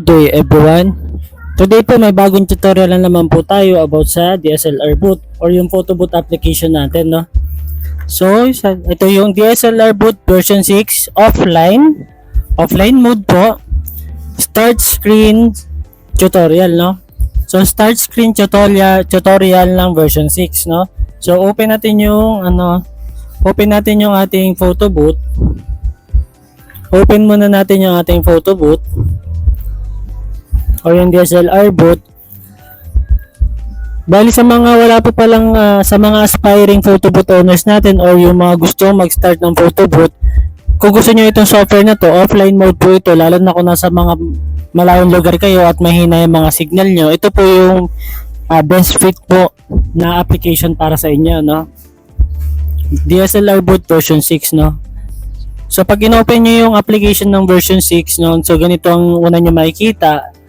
Good day everyone. Today po may bagong tutorial na naman po tayo about sa DSLR boot or yung photo boot application natin, no? So, ito yung DSLR boot version 6 offline mode po. Start screen tutorial, no? So, start screen tutorial ng version 6, no? So, open natin yung ating photo boot. Open muna natin yung ating photo boot o yung DSLR boot. Bali sa mga wala pa palang sa mga aspiring photo boot owners natin or yung mga gusto mag-start ng photo boot, kung gusto niyo itong software na to, offline mode po ito, lalo na kung nasa mga malayong lugar kayo at mahina yung mga signal nyo, ito po yung best fit po na application para sa inyo, no? DSLR boot version 6, no? So pag in-open nyo yung application ng version 6, no, so ganito ang una nyo makikita.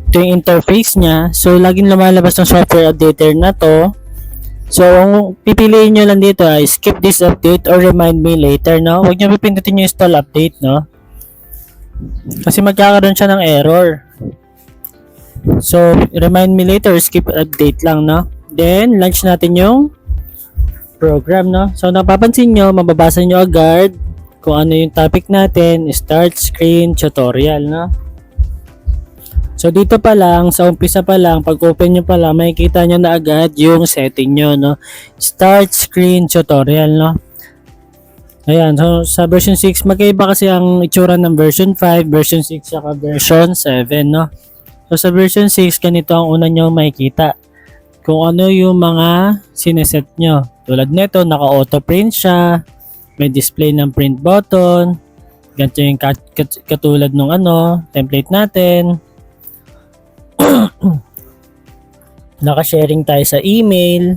Ito yung interface niya. So laging lumalabas ng software updater na to. So ang pipiliin nyo lang dito ay skip this update or remind me later, no? Huwag nyo pipindutin yung install update, no? Kasi magkakaroon siya ng error. So remind me later, skip update lang, no? Then launch natin yung program, no? So napapansin nyo, mababasa nyo agad kung ano yung topic natin, start screen tutorial, no? So dito pa lang, sa umpisa pa lang, pag open nyo pa lang, makikita nyo na agad yung setting nyo, no? Start screen tutorial, no? Ayan, so sa version 6, magkaiba kasi ang itsura ng version 5, version 6, saka version 7, no? So sa version 6, ganito ang una nyo makikita. Kung ano yung mga sineset nyo. Tulad nito, naka-auto print siya, may display ng print button, ganito yung katulad ng template natin. Naka-sharing tayo sa email.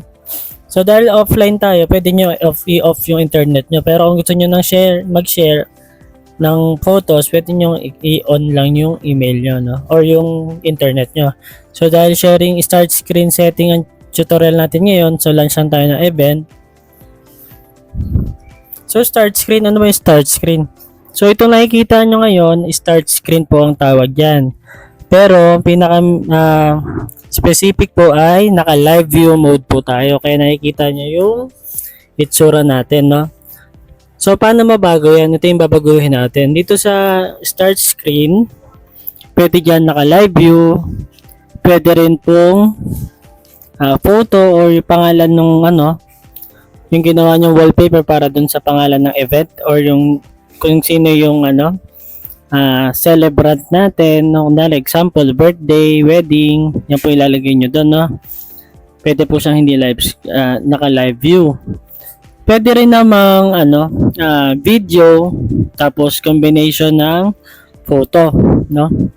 So dahil offline tayo, pwede nyo i-off yung internet nyo. Pero kung gusto nyo mag-share ng photos, pwede nyo i-on lang yung email nyo, no? Or yung internet nyo. So dahil sharing start screen setting ang tutorial natin ngayon, so launch lang tayo ng event. So start screen, ano ba yung start screen? So itong nakikita nyo ngayon, start screen po ang tawag yan. Pero pinaka specific po ay naka live view mode po tayo. Kaya nakikita nyo yung itsura natin, no? So paano mabago yan? Ito yung babaguhin natin. Dito sa start screen, pwede dyan naka live view. Pwede rin pong photo or yung pangalan ng yung ginawa nyong wallpaper para dun sa pangalan ng event or yung kung sino yung celebrant natin, no? Example, birthday, wedding, yan po ilalagay nyo doon, no? Pwede po siyang hindi live, naka-live view. Pwede rin namang video, tapos combination ng photo, no?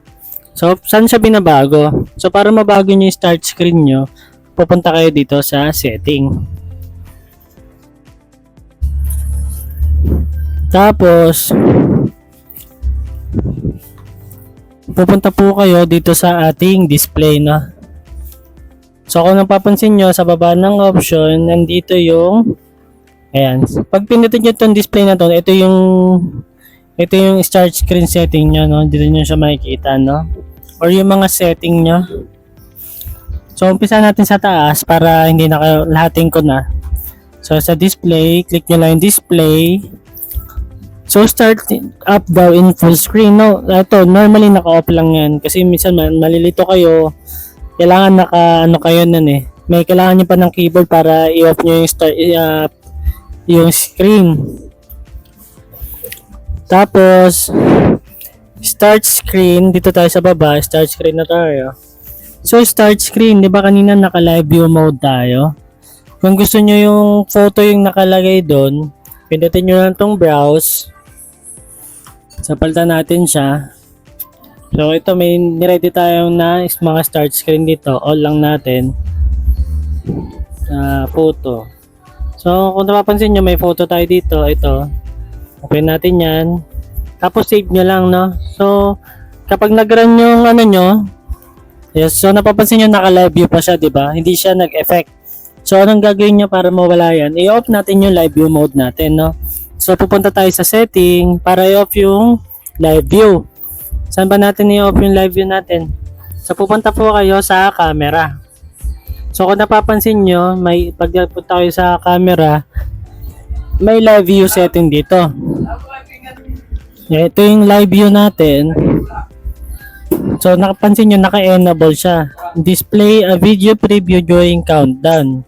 So, saan siya binabago? So, para mabago nyo yung start screen nyo, pupunta kayo dito sa setting. Tapos, pupunta po kayo dito sa ating display, no? So kung napapansin nyo, sa baba ng option, nandito yung ayan. Pag pinutin nyo itong display na to, ito yung start screen setting nyo, no? Dito nyo siya makikita, no? Or yung mga setting nyo. So umpisa natin sa taas para hindi na kayo lahatin ko na. So sa display, click nyo lang yung display. So start up daw in full screen, no? Ito normally naka-off lang yan kasi minsan malilito kayo. Kailangan kayo nun eh. May kailangan niyo pa ng keyboard para i-off niyo yung yung screen. Tapos start screen, dito tayo sa baba, start screen na tayo. So start screen, 'di ba kanina naka-live view mode tayo? Kung gusto niyo yung photo yung nakalagay doon, pindutin niyo lang tong browse. So, palitan natin siya. So, ito may niready tayong na mga start screen dito. All lang natin. Photo. So, kung napapansin nyo, may photo tayo dito. Ito. Open natin yan. Tapos, save nyo lang, no? So, kapag nag-run yung nyo, yes, so napapansin nyo, naka-live view pa siya, diba? Hindi siya nag-effect. So, anong gagawin nyo para mawala yan? I-off natin yung live view mode natin, no? So, pupunta tayo sa setting para i-off yung live view. Saan ba natin i-off yung live view natin? So pupunta po kayo sa camera. So kung napapansin nyo, pagpunta kayo sa camera, may live view setting dito. Ito yung live view natin. So nakapansin nyo, naka-enable siya. Display a video preview during countdown.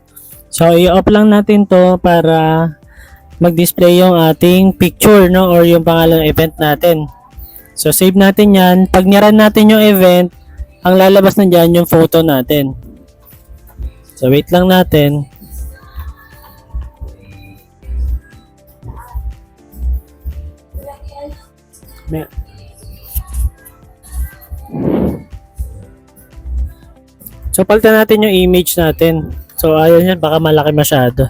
So i-off lang natin to para mag-display yung ating picture, no, or yung pangalan ng event natin. So save natin yan. Pag niran natin yung event, ang lalabas na dyan yung photo natin. So wait lang natin. So palitan natin yung image natin. So ayaw niyan, baka malaki masyado.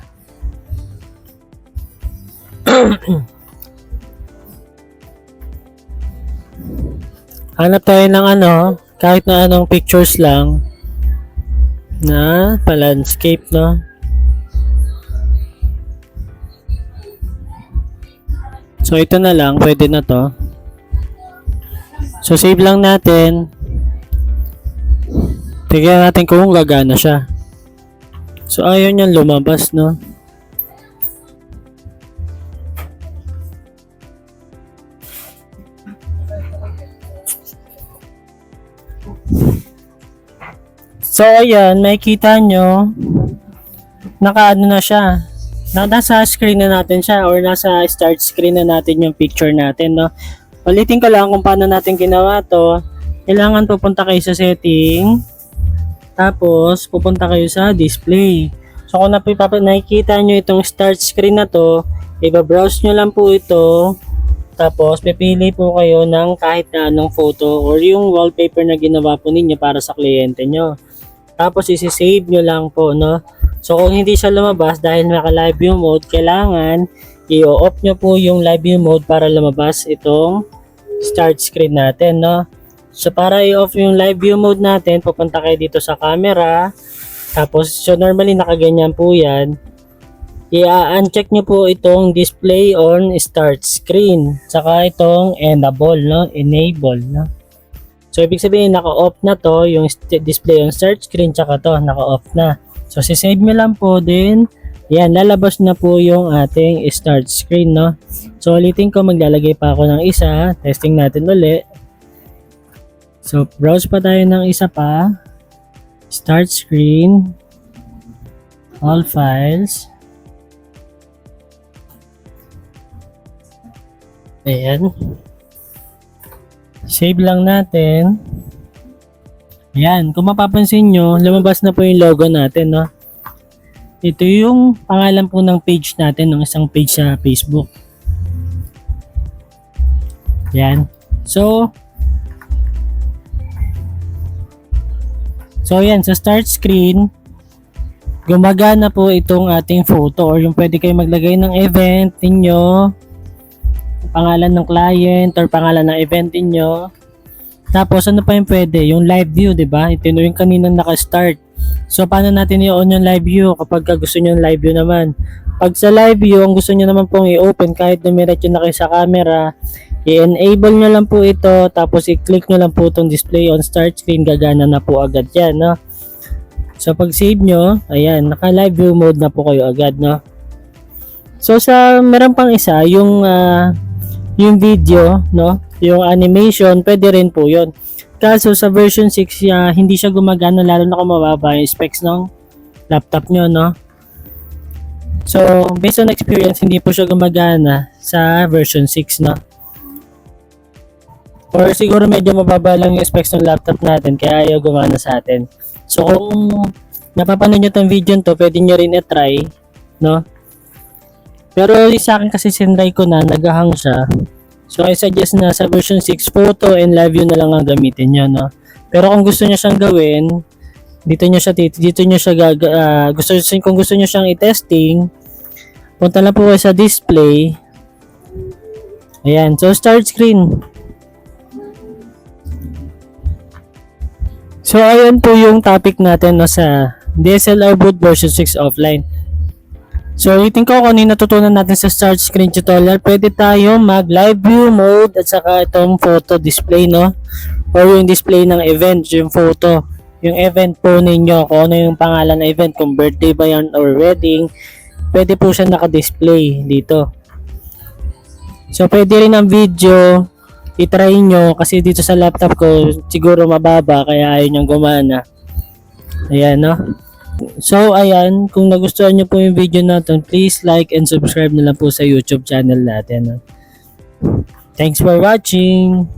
Hanap tayo ng kahit na anong pictures lang na pa-landscape, no? So ito na lang, pwede na to. So save lang natin. Tignan natin kung gagana siya. So ayaw niyan lumabas, no? So ayan, makikita nyo, nakaano na siya. Nasa screen na natin siya, or nasa start screen na natin yung picture natin, no? Ulitin ko lang kung paano natin ginawa to. Kailangan pupunta kayo sa setting, tapos pupunta kayo sa display. So kung nakikita nyo itong start screen na to, i-browse nyo lang po ito, tapos pipili po kayo ng kahit na anong photo or yung wallpaper na ginawa po ninyo para sa kliyente nyo. Tapos isi-save nyo lang po, no? So kung hindi siya lumabas dahil naka-live view mode, kailangan i-off nyo po yung live view mode para lumabas itong start screen natin, no? So para i-off yung live view mode natin, pupunta kayo dito sa camera. Tapos so normally nakaganyan po yan. I-uncheck nyo po itong display on start screen. Saka itong enable, no? Enable, no? So ibig sabihin naka-off na to, yung display on start screen, tsaka to naka-off na. So sisave nyo lang po din. Yan, lalabas na po yung ating start screen, no? So ulitin ko, maglalagay pa ako ng isa. Testing natin uli. So browse pa tayo ng isa pa. Start screen. All files. Ayan. Save lang natin. Ayan, kung mapapansin nyo, lumabas na po yung logo natin, no? Ito yung pangalan po ng page natin, ng isang page sa Facebook. Ayan. So ayan, sa start screen, gumagana po itong ating photo, or yung pwede kayo maglagay ng event ninyo, pangalan ng client or pangalan ng event niyo. Tapos ano pa yung pwede? Yung live view, 'di ba? Ito yung kaninang naka-start. So paano natin i-on yung live view kapag gusto niyo yung live view naman? Pag sa live view, ang gusto niyo naman pong i-open kahit dumiretso na kayo sa camera, i-enable niyo lang po ito, tapos i-click niyo lang po itong display on start screen, gagana na po agad 'yan, no? So pag save nyo, ayan, naka live view mode na po kayo agad, no? So meron pang isa, yung video, no? Yung animation, pwede rin po yun. Kaso sa version 6, hindi siya gumagana, lalo na kung mababa yung specs ng laptop nyo, no? So, based on experience, hindi po siya gumagana sa version 6, no? Or siguro medyo mababa lang yung specs ng laptop natin, kaya ayaw gumana sa atin. So, kung napapanood nyo itong video to, pwede nyo rin i-try, no? Pero sa akin kasi sinry ko na, nagahang siya. So I suggest na sa version 6, photo and live view na lang ang gamitin nyo, no? Pero kung gusto nyo siyang gawin, dito nyo siya kung gusto nyo siyang i-testing, punta lang po kayo sa display. Ayan, so start screen. So ayan po yung topic natin, no, sa DSLR boot version 6 offline. So, ulitin ko kung ano yung natutunan natin sa start screen tutorial. Pwede tayo mag live view mode at saka itong photo display, no? Or yung display ng event, yung photo. Yung event po ninyo, kung ano yung pangalan ng event, kung birthday ba yan or wedding, pwede po siya naka-display dito. So, pwede rin ang video, itry nyo kasi dito sa laptop ko siguro mababa kaya ayaw niyang gumana. Ayan, no? So, ayan, kung nagustuhan nyo po yung video natin, please like and subscribe na lang po sa YouTube channel natin. No? Thanks for watching!